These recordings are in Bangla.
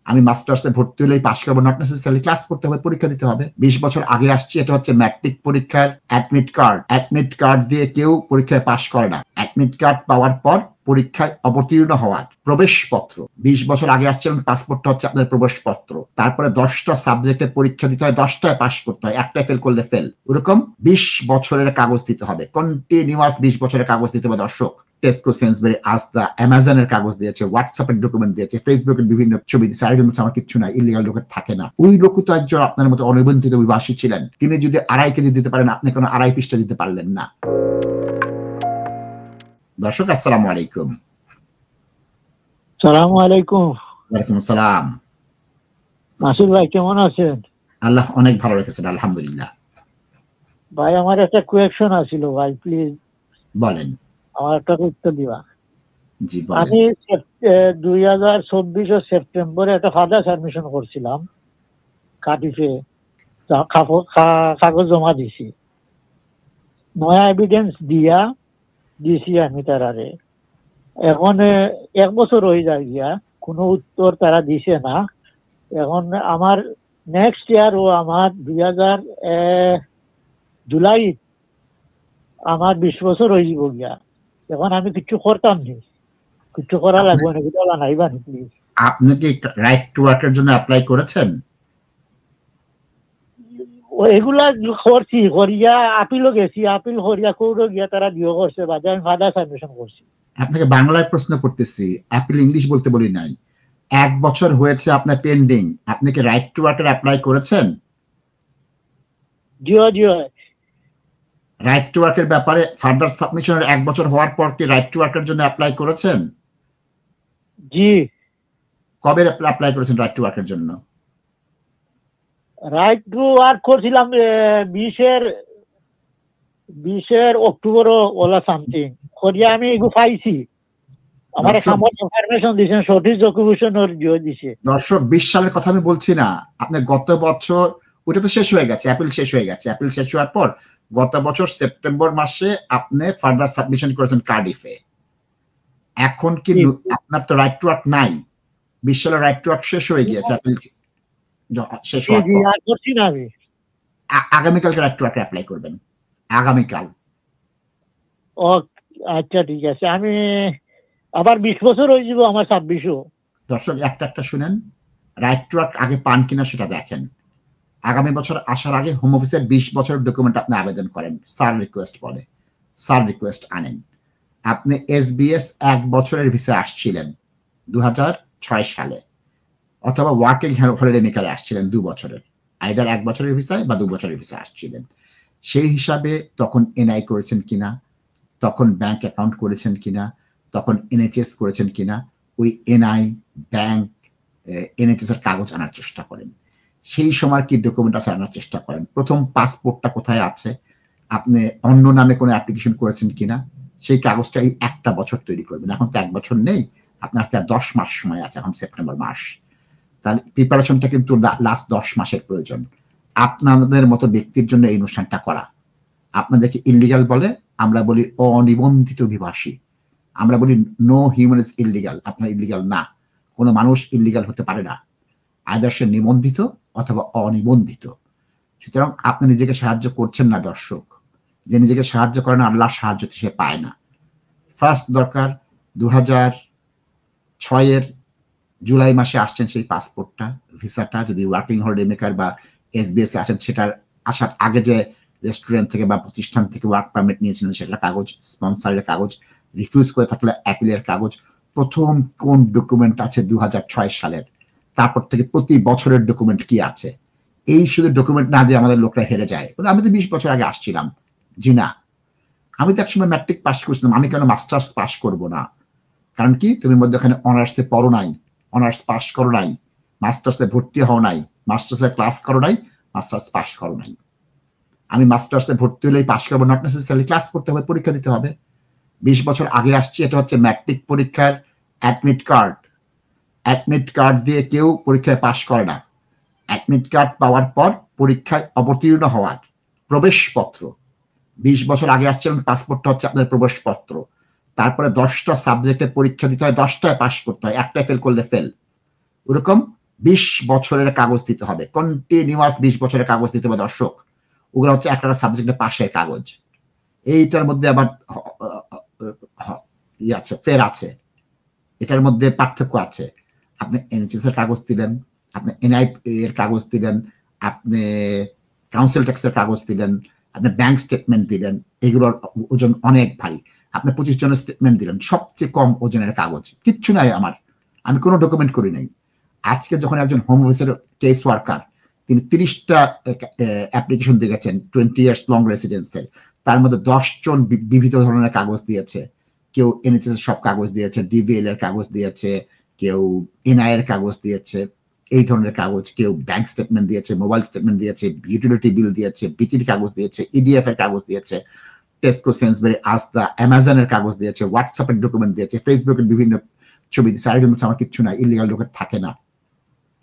আমি মাস্টার্সে ভর্তি হলেই পাশ করবো, নট নেসেসারি ক্লাস করতে হবে, পরীক্ষা দিতে হবে। 20 বছর আগে আসছি, এটা হচ্ছে ম্যাট্রিক পরীক্ষার অ্যাডমিট কার্ড। অ্যাডমিট কার্ড দিয়ে কেউ পরীক্ষায় পাশ করে না। অ্যাডমিট কার্ড পাওয়ার পর পরীক্ষায় অবতীর্ণ হওয়ার প্রবেশপত্র। 20 বছর আগে আসছিলেন, পাসপোর্টটা হচ্ছে আপনার প্রবেশপত্র। তারপরে 10টা সাবজেক্টে পরীক্ষা দিতে হয়, 10টায় পাশ করতে হয়, একটায় ফেল করলে ফেল। ওরকম 20 বছরের কাগজ দিতে হবে, কন্টিনিউয়াস 20 বছরের কাগজ দিতে হবে দর্শক। টেস্কো, সেন্সবেরি, আস্তা, অ্যামাজনের কাগজ দিয়েছে, হোয়াটসঅ্যাপের ডকুমেন্ট দিয়েছে, ফেসবুকের বিভিন্ন ছবি দিয়েছে। আরেকজন আমার কিছু নাই, ইলিগাল লোকের থাকে না। ওই লোক তো একজন আপনার মতো অনিবন্ধিত অভিবাসী ছিলেন, তিনি যদি 2.5 কেজি দিতে পারেন, আপনি কোনো 2.5 পৃষ্ঠা দিতে পারলেন না। দর্শক আসসালামু আলাইকুম। সালামু আলাইকুম। ওয়ালাইকুম আসসালাম। মাসুদ ভাই কেমন আছেন? আল্লাহ অনেক ভালো রেখেছেন, আলহামদুলিল্লাহ। ভাই আমার একটা কোয়েকশন আছিল ভাই, প্লিজ বলেন। আমার একটা উত্তর দিবা। জি বলেন। আমি 2024 সেপ্টেম্বরে একটা ফাদার্স অ্যাডমিশন করছিলাম কাটিফে, কাগজ জমা দিছি, নয়া এভিডেন্স দিছি আমি তারারে। এখন 1 বছর হয়ে যায় গিয়া, কোনো উত্তর তারা দিছে না। এখন আমার নেক্সট ইয়ার ও আমার 2000 জুলাই আমার 20 বছর হয়ে যাব গিয়া। এখন আমি কিছু করতাম নি, কিছু করা লাগবে না, কিছু নাইবা নি প্লিজ। আপনি কি রাইট টু ওয়ার্কের জন্য অ্যাপ্লাই করেছেন? এগুলা করছি, করিয়া আপিলও গেছি, আপিল করিয়া কোর্টও গিয়া তারা দিও করছে, বাদে আমি ফাদার্স অ্যাডমিশন করছি। আপনাকে বাংলায় প্রশ্ন করতেছি, অ্যাপিল ইংলিশ বলতে বলি নাই। 1 বছর হয়েছে আপনার পেন্ডিং, আপনি কি রাইট টু ওয়ার্কের অ্যাপ্লাই করেছেন? জিও জিও রাইট টু ওয়ার্কের ব্যাপারে ফার্দার সাবমিশনের 1 বছর হওয়ার পর কি রাইট টু ওয়ার্কের জন্য অ্যাপ্লাই করেছেন? জি। কবে অ্যাপ্লাই করেছেন রাইট টু ওয়ার্কের জন্য? রাইট টু ওয়ার্ক করছিলাম 20 অক্টোবর ওলা সামথিং করিয়া আমি এগু পাইছি। আমার খামর ইনফরমেশন দিছেন, সঠিক ডকুমেন্টেশন দিও দিছে। দর্শক 20 সালের কথা আমি বলছি না, আপনি গত বছর, ওটা তো শেষ হয়ে গেছে, অ্যাপিল শেষ হয়ে গেছে। অ্যাপিল শেষ হওয়ার পর গত বছর সেপ্টেম্বর মাসে আপনি ফার্দার সাবমিশন করেছেন কার্ডিফে। এখন কি আপনার তো রাইট টু ওয়ার্ক নাই? 20 সালের রাইট টু ওয়ার্ক শেষ হয়ে গিয়েছে, অ্যাপিল শেষ হওয়ার পর। আগামীকালকে রাইট টু ওয়ার্কে অ্যাপ্লাই করবেন, আগামীকাল। ও আচ্ছা ঠিক আছে, আমি আবার 20 বছর হয়ে যাব আমার 26ও। দর্শক একটা শুনেন, রাইট টু ওয়ার্ক আগে পান কিনা সেটা দেখেন। আগামী বছর আসার আগে হোম অফিসের 20 বছরের ডকুমেন্ট আপনি আবেদন করেন, সার রিকোয়েস্ট বলে, সার রিকোয়েস্ট আনেন। আপনি এসবিএস 1 বছরের ভিসা আসছিলেন 2006 সালে, অথবা ওয়ার্কিং হলিডে মেকারে আসছিলেন 2 বছরের, আইদার 1 বছরের ভিসায় বা 2 বছরের ভিসা আসছিলেন। সেই হিসাবে তখন এনআই করেছেন কিনা, তখন ব্যাংক অ্যাকাউন্ট করেছেন কিনা, তখন এনএচএস করেছেন কিনা, ওই এনআই, ব্যাংক, এনএচএস এর কাগজ আনার চেষ্টা করেন। সেই সময় কি ডকুমেন্ট আছে আনার চেষ্টা করেন। প্রথম পাসপোর্টটা কোথায় আছে, আপনি অন্য নামে কোনো অ্যাপ্লিকেশন করেছেন কিনা, সেই কাগজটা এই 1টা বছর তৈরি করবেন। এখন তো 1 বছর নেই, আপনার 10 মাস সময় আছে, এখন সেপ্টেম্বর মাস। তাহলে প্রিপারেশনটা কিন্তু লাস্ট 10 মাসের প্রয়োজন। আপনাদের মতো ব্যক্তির জন্য এই অনুষ্ঠানটা করা। আপনাদেরকে ইলিগাল বলে, আমরা বলি অনিবন্ধিত অভিবাসী। আমরা বলি নো হিউম্যান ইজ ইলিগাল, আপনার ইলিগাল না। কোনো মানুষ ইলিগাল হতে পারে না, আইদার সে নিবন্ধিত অথবা অনিবন্ধিত। সুতরাং আপনি নিজেকে সাহায্য করছেন না দর্শক। যে নিজেকে সাহায্য করে না, আল্লাহ সাহায্য সে পায় না। ফার্স্ট দরকার 2006 জুলাই মাসে আসছেন সেই পাসপোর্টটা, ভিসাটা, যদি ওয়ার্কিং হলিডে মেকার বা এসবিএস আসেন, সেটার আসার আগে যে রেস্টুরেন্ট থেকে বা প্রতিষ্ঠান থেকে ওয়ার্ক পারমিট নিয়েছিলেন সেটার কাগজ, স্পন্সরের কাগজ, রিফিউজ করে থাকলে অ্যাপিলের কাগজ। প্রথম কোন ডকুমেন্ট আছে 2006 সালের, তারপর থেকে প্রতি বছরের ডকুমেন্ট কি আছে। এই শুধু ডকুমেন্ট না দিয়ে আমাদের লোকরা হেরে যায়, আমি তো 20 বছর আগে আসছিলাম। জি না, আমি তো একসময় ম্যাট্রিক পাস করছিলাম, আমি কেন মাস্টার্স পাস করব না? কারণ কি, তুমি মধ্যখানে অনার্সে পড়ো নাই, অনার্স পাস করো নাই, মাস্টার্সে ভর্তি হও নাই, মাস্টার্সের ক্লাস করো নাই, মাস্টার্স পাস করো নাই। আমি মাস্টার্সে ভর্তি হলেই পাস করবো, নট নেসেসারি ক্লাস করতে হবে, পরীক্ষা দিতে হবে। 20 বছর আগে আসছি, এটা হচ্ছে ম্যাট্রিক পরীক্ষার অ্যাডমিট কার্ড। অ্যাডমিট কার্ড দিয়ে কেউ পরীক্ষায় পাশ করে না। অ্যাডমিট কার্ড পাওয়ার পর পরীক্ষায় অবতীর্ণ হওয়ার প্রবেশপত্র। 20 বছর আগে আসছিলেন, পাসপোর্টটা হচ্ছে আপনার প্রবেশপত্র। তারপরে 10টা সাবজেক্টে পরীক্ষা দিতে হয়, 10টায় পাশ করতে হয়, একটায় ফেল করলে ফেল। ওরকম 20 বছরের কাগজ দিতে হবে, কন্টিনিউয়াস 20 বছরের কাগজ দিতে হবে দর্শক। ওগুলো হচ্ছে একটা সাবজেক্টে পাশের কাগজ। এইটার মধ্যে আবার আছে, ফের আছে, এটার মধ্যে পার্থক্য আছে। আপনি এনএইচএস এর কাগজ দিলেন, আপনি এনআই এর কাগজ দিলেন, আপনি কাউন্সিল ট্যাক্সের কাগজ দিলেন, আপনি ব্যাংক স্টেটমেন্ট দিলেন, এগুলোর ওজন অনেক ভারী। আপনি 25 জনের স্টেটমেন্ট দিলেন, সবচেয়ে কম ওজনের কাগজ, কিচ্ছু নাই আমার, আমি কোনো ডকুমেন্ট করি নাই। আজকে যখন একজন হোম অফিসের কেস ওয়ার্কার, তিনি 30টা অ্যাপ্লিকেশন দিয়েছেন 20 ইয়ার্স লং রেসিডেন্সের, তার মধ্যে 10 জন বিবিধ ধরনের কাগজ দিয়েছে। কেউ এনএইচএস এর সব কাগজ দিয়েছে, ডিভিএল এর কাগজ দিয়েছে, কেউ এনআই এর কাগজ দিয়েছে, এই ধরনের কাগজ, কেউ ব্যাংক স্টেটমেন্ট দিয়েছে, মোবাইল স্টেটমেন্ট দিয়েছে, ইউটিলিটি বিল দিয়েছে, বিটির কাগজ দিয়েছে, ইডিএফ এর কাগজ দিয়েছে, টেস্কো, সেন্সবেরি, আস্তা, অ্যামাজনের কাগজ দিয়েছে, হোয়াটসঅ্যাপের ডকুমেন্ট দিয়েছে, ফেসবুকের বিভিন্ন ছবি দিয়েছে। আরেকজন হচ্ছে আমার কিচ্ছু না, ইলিগাল ডকুমেন্ট থাকে না।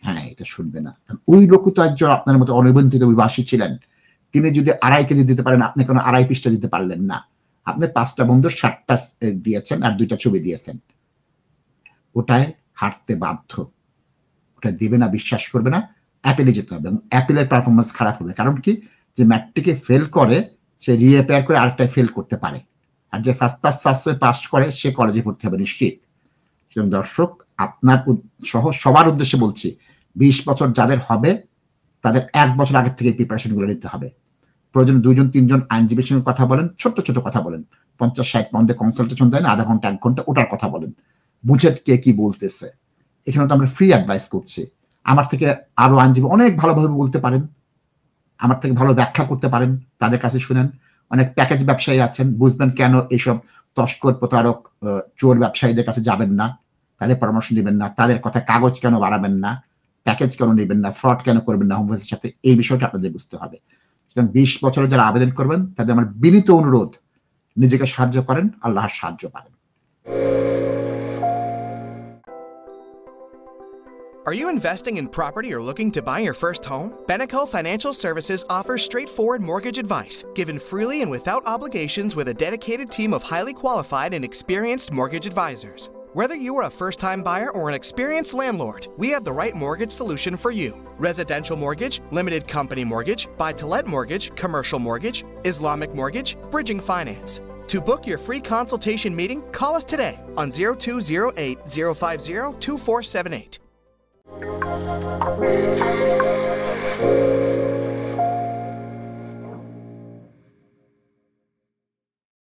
হ্যাঁ, এটা শুনবে না। ওই লোক তো একজন আপনার মতো অনিবন্ধিত অভিবাসী ছিলেন, তিনি যদি 2.5 কেজি দিতে পারেন, আপনি কোনো 2.5 পৃষ্ঠা দিতে পারলেন না। আপনি 5টা বন্ধুর 7টা দিয়েছেন আর 2টা ছবি দিয়েছেন, ওটায় হাঁটতে বাধ্য। ওটা দেবে না, বিশ্বাস করবে না, অ্যাপিলে যেতে হবে, এবং অ্যাপিলের পারফরমেন্স খারাপ হবে। কারণ কি, যে ম্যাট্রিকে ফেল করে সে রিঅ্যাপিয়ার করে আরেকটায় ফেল করতে পারে, আর যে ফার্স্ট পাস করে সে কলেজে ভর্তি হবে নিশ্চিত। দর্শক, আপনার সহ সবার উদ্দেশ্যে বলছি, 20 বছর যাদের হবে তাদের 1 বছর আগের থেকে প্রিপারেশন গুলো নিতে হবে। প্রয়োজন 2 জন 3 জন আইনজীবীর সঙ্গে কথা বলেন, ছোট্ট ছোট কথা বলেন, 50-60 পাউন্ডে কনসালটেশন দেন, আধা ঘন্টা 1 ঘন্টা, ওটার কথা বলেন, বুঝে কে কি বলতেছে। এখানে তো আমরা ফ্রি অ্যাডভাইস করছি। আমার থেকে আরো আইনজীবী অনেক ভালোভাবে বলতে পারেন, আমার থেকে ভালো ব্যাখ্যা করতে পারেন, তাদের কাছে শুনেন। অনেক প্যাকেজ ব্যবসায়ী আছেন, বুঝবেন কেন এইসব তস্কর, প্রতারক, চোর ব্যবসায়ীদের কাছে যাবেন না, তাদের পরামর্শ নেবেন না, তাদের কথা কাগজ কেন বাড়াবেন না, প্যাকেজ কেন নেবেন না, ফ্রড কেন করবেন না হোম অফিসের সাথে, এই বিষয়টা আপনাদের বুঝতে হবে। সুতরাং 20 বছরে যারা আবেদন করবেন তাদের আমার বিনীত অনুরোধ, নিজেকে সাহায্য করেন, আল্লাহর সাহায্য পাবেন। Are you investing in property or looking to buy your first home? Beneco Financial Services offers straightforward mortgage advice, given freely and without obligations, with a dedicated team of highly qualified and experienced mortgage advisors. Whether you are a first-time buyer or an experienced landlord, we have the right mortgage solution for you. Residential mortgage, limited company mortgage, buy-to-let mortgage, commercial mortgage, Islamic mortgage, bridging finance. To book your free consultation meeting, call us today on 0208 050 2478.